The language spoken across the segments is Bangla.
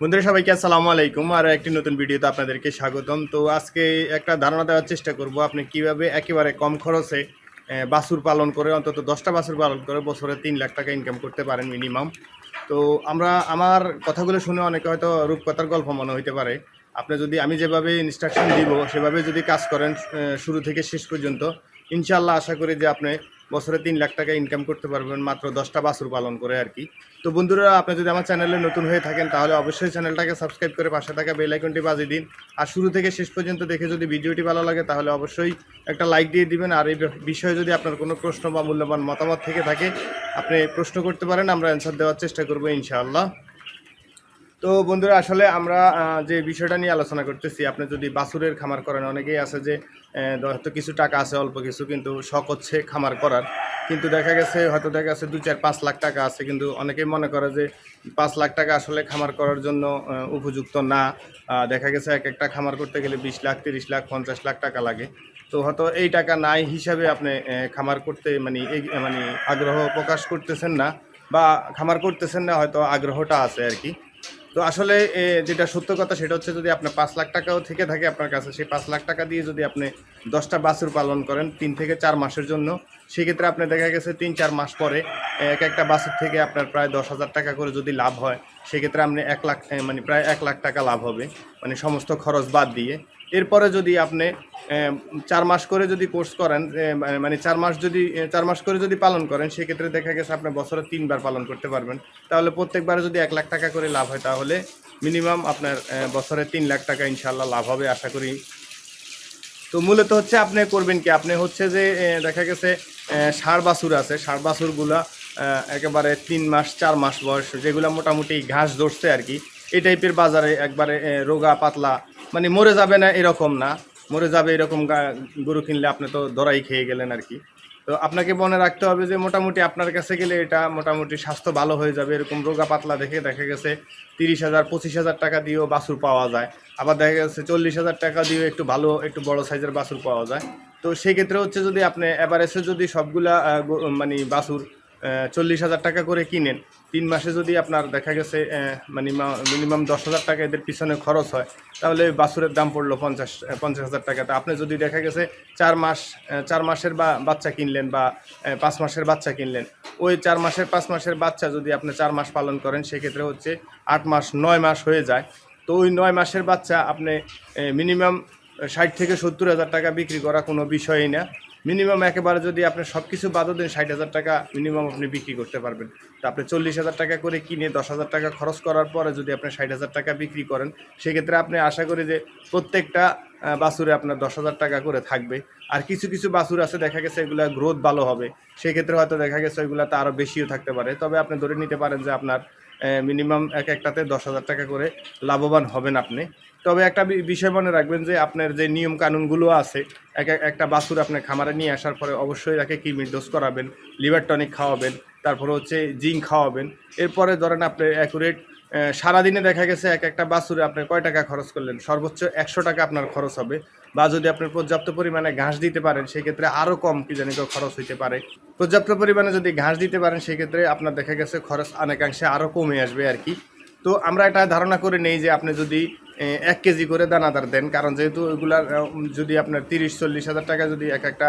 বন্ধুরা সবাইকে আসসালামু আলাইকুম। আর একটি নতুন ভিডিওতে আপনাদেরকে স্বাগতম। তো আজকে একটা ধারণা দেওয়ার চেষ্টা করব আপনি কিভাবে একেবারে কম খরচে বাছুর পালন করে অন্তত 10টা বাছুর পালন করে বছরে 3 লাখ টাকা ইনকাম করতে পারেন মিনিমাম। তো আমার কথাগুলো শুনে অনেকে হয়তো রূপকথার গল্প মনে হইতে পারে। আপনি যদি আমি যেভাবে ইনস্ট্রাকশন দিব সেভাবে যদি কাজ করেন শুরু থেকে শেষ পর্যন্ত, ইনশাআল্লাহ আশা করি যে আপনি বছরে 3 লাখ টাকা ইনকাম করতে পারবেন মাত্র 10টা বাছুর পালন করে আর কি। তো বন্ধুরা, আপনি যদি আমার চ্যানেলে নতুন হয়ে থাকেন তাহলে অবশ্যই চ্যানেলটাকে সাবস্ক্রাইব করে পাশে থাকা বেল আইকনটি বাজিয়ে দিন। আর শুরু থেকে শেষ পর্যন্ত দেখে যদি ভিডিওটি ভালো লাগে তাহলে অবশ্যই একটা লাইক দিয়ে দিবেন। আর এই বিষয়ে যদি আপনার কোনো প্রশ্ন বা মূল্যবান মতামত থেকে থাকে আপনি প্রশ্ন করতে পারেন, আমরা অ্যান্সার দেওয়ার চেষ্টা করবো ইনশাআল্লাহ। তো বন্ধুরা, আসলে আমরা যে বিষয়টা নিয়ে আলোচনা করতেছি, আপনি যদি বাছুরের খামার করেন, অনেকেই আছে যে হয়তো কিছু টাকা আছে, অল্প কিছু, কিন্তু শখ হচ্ছে খামার করার। কিন্তু দেখা গেছে 2-4-5 লাখ টাকা আছে, কিন্তু অনেকেই মনে করে যে 5 লাখ টাকা আসলে খামার করার জন্য উপযুক্ত না। দেখা গেছে এক একটা খামার করতে গেলে 20 লাখ, 30 লাখ, 50 লাখ টাকা লাগে। তো হয়তো এই টাকা নাই হিসাবে আপনি খামার করতে মানে আগ্রহ প্রকাশ করতেছেন না, বা খামার করতেছেন না, হয়তো আগ্রহটা আছে আর কি। তো আসলে যেটা সত্য কথা সেটা হচ্ছে, যদি আপনার 5 লাখ টাকাও থেকে থাকে আপনার কাছে, সেই 5 লাখ টাকা দিয়ে যদি আপনি 10টা বাছুর পালন করেন 3 থেকে 4 মাসের জন্য, সেক্ষেত্রে আপনি দেখা গেছে 3-4 মাস পরে এক একটা বাছুর থেকে আপনার প্রায় 10,000 টাকা করে যদি লাভ হয়, সেক্ষেত্রে আপনি 1 লাখ মানে প্রায় 1 লাখ টাকা লাভ হবে, মানে সমস্ত খরচ বাদ দিয়ে। এরপরে যদি আপনি 4 মাস করে যদি কোর্স করেন, মানে 4 মাস করে যদি পালন করেন, সেক্ষেত্রে দেখা গেছে আপনি বছরে 3 বার পালন করতে পারবেন। তাহলে প্রত্যেকবারে যদি 1 লাখ টাকা করে লাভ হয়, তাহলে মিনিমাম আপনার বছরে 3 লাখ টাকা ইনশাআল্লাহ লাভ হবে আশা করি। তো মূলত হচ্ছে আপনি করবেন কি, আপনি হচ্ছে যে দেখা গেছে ষাঁড় বাছুর আছে, ষাঁড় বাছুরগুলা একেবারে 3 মাস 4 মাস বয়স, যেগুলো মোটামুটি ঘাস ধরছে আর কি, এই টাইপের বাজারে একবারে রোগা পাতলা, মানে মরে যাবে না এরকম না, মরে যাবে এরকম গরু কিনলে আপনি তো ধরাই খেয়ে গেলেন আর কি। তো আপনাকে মনে রাখতে হবে যে মোটামুটি আপনার কাছে গেলে এটা মোটামুটি স্বাস্থ্য ভালো হয়ে যাবে, এরকম রোগা পাতলা দেখে দেখা গেছে 30,000 25,000 টাকা দিয়েও বাছুর পাওয়া যায়। আবার দেখা গেছে 40,000 টাকা দিয়েও একটু ভালো একটু বড় সাইজের বাছুর পাওয়া যায়। তো সেই ক্ষেত্রে হচ্ছে, যদি আপনি এভারেজে যদি সবগুলা মানে বাছুর 40,000 টাকা করে কিনেন, 3 মাসে যদি আপনার দেখা গেছে মানে মিনিমাম 10,000 টাকা এদের পিছনে খরচ হয়, তাহলে বাছুরের দাম পড়লো 50,000 টাকা। তো আপনি যদি দেখা গেছে 4 মাসের বাচ্চা কিনলেন, বা 5 মাসের বাচ্চা কিনলেন, ওই 4 মাসের 5 মাসের বাচ্চা যদি আপনি 4 মাস পালন করেন, সেক্ষেত্রে হচ্ছে 8 মাস 9 মাস হয়ে যায়। তো ওই 9 মাসের বাচ্চা আপনি মিনিমাম 60 থেকে 70,000 টাকা বিক্রি করা কোনো বিষয়ই না। মিনিমাম একেবারে যদি আপনি সব কিছু বাদও দেন, 60,000 টাকা মিনিমাম আপনি বিক্রি করতে পারবেন। তো আপনি 40,000 টাকা করে কিনে 10,000 টাকা খরচ করার পরে যদি আপনি 60,000 টাকা বিক্রি করেন, সেক্ষেত্রে আপনি আশা করি যে প্রত্যেকটা বাছুরে আপনার 10,000 টাকা করে থাকবে। আর কিছু কিছু বাছুর আছে দেখা গেছে এগুলা গ্রোথ ভালো হবে, সেক্ষেত্রে হয়তো দেখা গেছে ওইগুলাতে আরও বেশিও থাকতে পারে। তবে আপনি ধরে নিতে পারেন যে আপনার মিনিমাম একটাতে 10,000 টাকা করে লাভবান হবেন আপনি। তবে একটা বিষয় মনে রাখবেন যে আপনার যে নিয়ম কানুনগুলো আছে, একটা বাছুর আপনি খামারে নিয়ে আসার পরে অবশ্যই তাকে কৃমির ডোজ করাবেন, লিভার টনিক খাওয়াবেন, তারপরে হচ্ছে জিঙ্ক খাওয়াবেন। এরপরে ধরেন আপনি অ্যাকুরেট সারাদিনে দেখা গেছে একটা বাছুরে আপনি কয় টাকা খরচ করলেন, সর্বোচ্চ 100 টাকা আপনার খরচ হবে। বা যদি আপনি পর্যাপ্ত পরিমাণে ঘাস দিতে পারেন, সেক্ষেত্রে আরও কম কি জানি খরচ হইতে পারে। পর্যাপ্ত পরিমাণে যদি ঘাস দিতে পারেন, সেক্ষেত্রে আপনার দেখা গেছে খরচ অনেকাংশে আরও কমে আসবে আর কি। তো আমরা এটা ধারণা করে নেই যে আপনি যদি 1 কেজি করে দানাদার দেন, কারণ যেহেতু ওইগুলার যদি আপনার 30-40 হাজার টাকা যদি একটা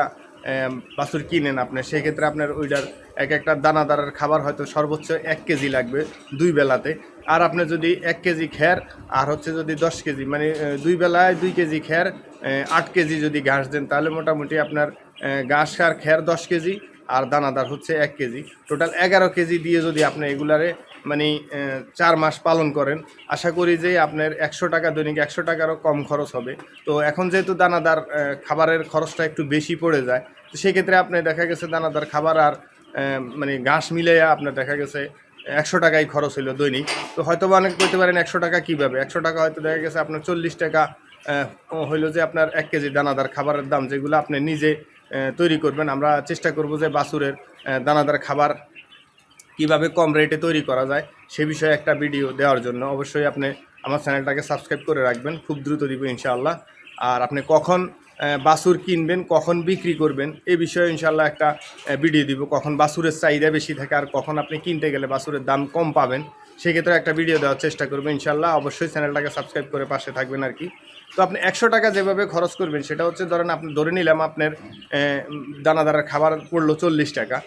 বাছুর কিনেন আপনি, সেক্ষেত্রে আপনার ওইটার একটা দানাদারের খাবার হয়তো সর্বোচ্চ 1 কেজি লাগবে 2 বেলাতে। আর আপনি যদি 1 কেজি খ্যার আর হচ্ছে যদি 10 কেজি, মানে 2 বেলায় 2 কেজি খ্যার 8 কেজি যদি ঘাস দেন, তাহলে মোটামুটি আপনার ঘাস আর খ্যার 10 কেজি আর দানাদার হচ্ছে 1 কেজি, টোটাল 11 কেজি দিয়ে যদি আপনি এগুলারে মানে 4 মাস পালন করেন, আশা করি যে আপনার 100 টাকা, দৈনিক 100 টাকারও কম খরচ হবে। তো এখন যেহেতু দানাদার খাবারের খরচটা একটু বেশি পড়ে যায়, তো সেক্ষেত্রে আপনি দেখা গেছে দানাদার খাবার আর মানে ঘাস মিলাইয়া আপনার দেখা গেছে 100 টাকাই খরচ হইলো দৈনিক। তো হয়তো বা অনেকে বলতে পারেন 100 টাকা কীভাবে, 100 টাকা হয়তো দেখা গেছে আপনার 40 টাকা হইলো যে আপনার 1 কেজি দানাদার খাবারের দাম, যেগুলো আপনি নিজে তৈরি করবেন। আমরা চেষ্টা করব যে বাছুরের দানাদার খাবার কিভাবে কম রেটে তৈরি করা যায় সে বিষয়ে একটা ভিডিও দেওয়ার জন্য অবশ্যই আপনি আমার চ্যানেলটাকে সাবস্ক্রাইব করে রাখবেন, খুব দ্রুত দিব ইনশাআল্লাহ। আর আপনি কখন বাছুর কিনবেন, কখন বিক্রি করবেন, এই বিষয়ে ইনশাআল্লাহ একটা ভিডিও দিব, কখন বাছুরের চাহিদা বেশি থাকে আর কখন আপনি কিনতে গেলে বাছুরের দাম কম পাবেন, সেক্ষেত্রে একটা ভিডিও দেওয়ার চেষ্টা করবো ইনশাল্লাহ। অবশ্যই চ্যানেলটাকে সাবস্ক্রাইব করে পাশে থাকবেন আর কি। তো আপনি 100 টাকা যেভাবে খরচ করবেন সেটা হচ্ছে ধরেন আপনি ধরে নিলাম আপনার দানাদারের খাবার পড়লো 40 টাকা,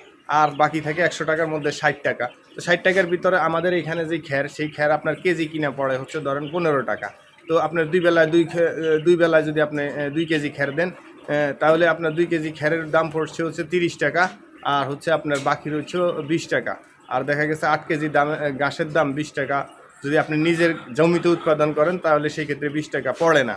আর বাকি থাকে 100 টাকার মধ্যে 60 টাকা। তো 60 টাকার ভিতরে আমাদের এখানে যে খ্যার, সেই খ্যার আপনার কেজি কিনা পড়ে হচ্ছে ধরেন 15 টাকা। তো আপনার দুই বেলায় যদি আপনি 2 কেজি খ্যার দেন, তাহলে আপনার 2 কেজি খ্যারের দাম পড়ছে হচ্ছে 30 টাকা, আর হচ্ছে আপনার বাকি রয়েছে 20 টাকা। আর দেখা গেছে 8 কেজি দাম ঘাসের দাম 20 টাকা। যদি আপনি নিজের জমিতে উৎপাদন করেন তাহলে সেই ক্ষেত্রে 20 টাকা পড়ে না,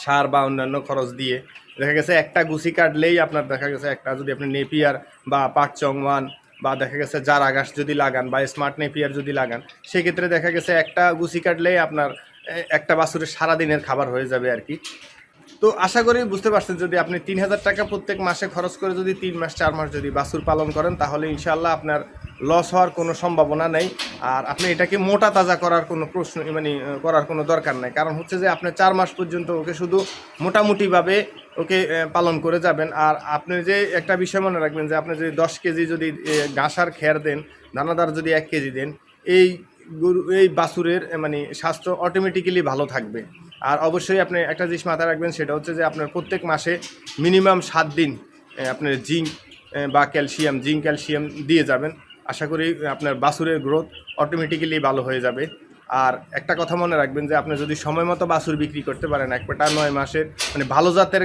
সার বা অন্যান্য খরচ দিয়ে। দেখা গেছে একটা গুছি কাটলেই আপনার দেখা গেছে একটা, যদি আপনি নেপিয়ার বা পাটচং ওয়ান বা দেখা গেছে জারা ঘাস যদি লাগান বা স্মার্ট নেপিয়ার যদি লাগান, সেক্ষেত্রে দেখা গেছে একটা গুছি কাটলেই আপনার একটা বাছুরের সারাদিনের খাবার হয়ে যাবে আর কি। তো আশা করি বুঝতে পারছেন, যদি আপনি 3000 টাকা প্রত্যেক মাসে খরচ করে যদি 3 মাস 4 মাস যদি বাছুর পালন করেন, তাহলে ইনশাআল্লাহ আপনার লস হওয়ার কোনো সম্ভাবনা নেই। আর আপনি এটাকে মোটা তাজা করার কোনো প্রশ্ন করার কোনো দরকার নেই। কারণ হচ্ছে যে আপনি 4 মাস পর্যন্ত ওকে শুধু মোটামুটিভাবে ওকে পালন করে যাবেন। আর আপনি যে একটা বিষয় মনে রাখবেন যে আপনি যদি 10 কেজি যদি ঘাস আর খ্যার দেন, দানাদার যদি 1 কেজি দেন, এই বাছুরের স্বাস্থ্য অটোমেটিক্যালি ভালো থাকবে। আর অবশ্যই আপনি একটা জিনিস মাথায় রাখবেন, সেটা হচ্ছে যে আপনার প্রত্যেক মাসে মিনিমাম 7 দিন আপনার জিঙ্ক বা জিঙ্ক ক্যালসিয়াম দিয়ে যাবেন। আশা করি আপনার বাছুরের গ্রোথ অটোমেটিক্যালি ভালো হয়ে যাবে। আর একটা কথা মনে রাখবেন যে আপনি যদি সময় মতো বাছুর বিক্রি করতে পারেন, এক পেটা 9 মাসের ভালো জাতের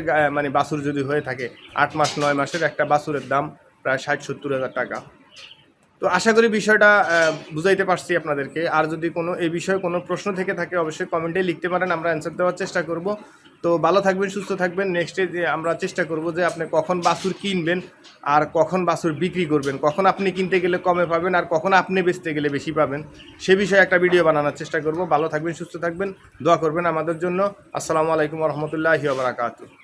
বাছুর যদি হয়ে থাকে, 8 মাস 9 মাসের একটা বাছুরের দাম প্রায় 60-70 হাজার টাকা। তো আশা করি বিষয়টা বুঝাইতে পারছি আপনাদেরকে। আর যদি কোনো এই বিষয়ে কোনো প্রশ্ন থেকে থাকে অবশ্যই কমেন্টে লিখতে পারেন, আমরা অ্যান্সার দেওয়ার চেষ্টা করব। তো ভালো থাকবেন, সুস্থ থাকবেন। নেক্সটে যে আমরা চেষ্টা করব যে আপনি কখন বাছুর কিনবেন আর কখন বাছুর বিক্রি করবেন, কখন আপনি কিনতে গেলে কমে পাবেন আর কখন আপনি বেচতে গেলে বেশি পাবেন, সে বিষয়ে একটা ভিডিও বানানোর চেষ্টা করব। ভালো থাকবেন, সুস্থ থাকবেন, দোয়া করবেন আমাদের জন্য। আসসালামু আলাইকুম ওয়া রাহমাতুল্লাহি ওয়া বারাকাতুহু।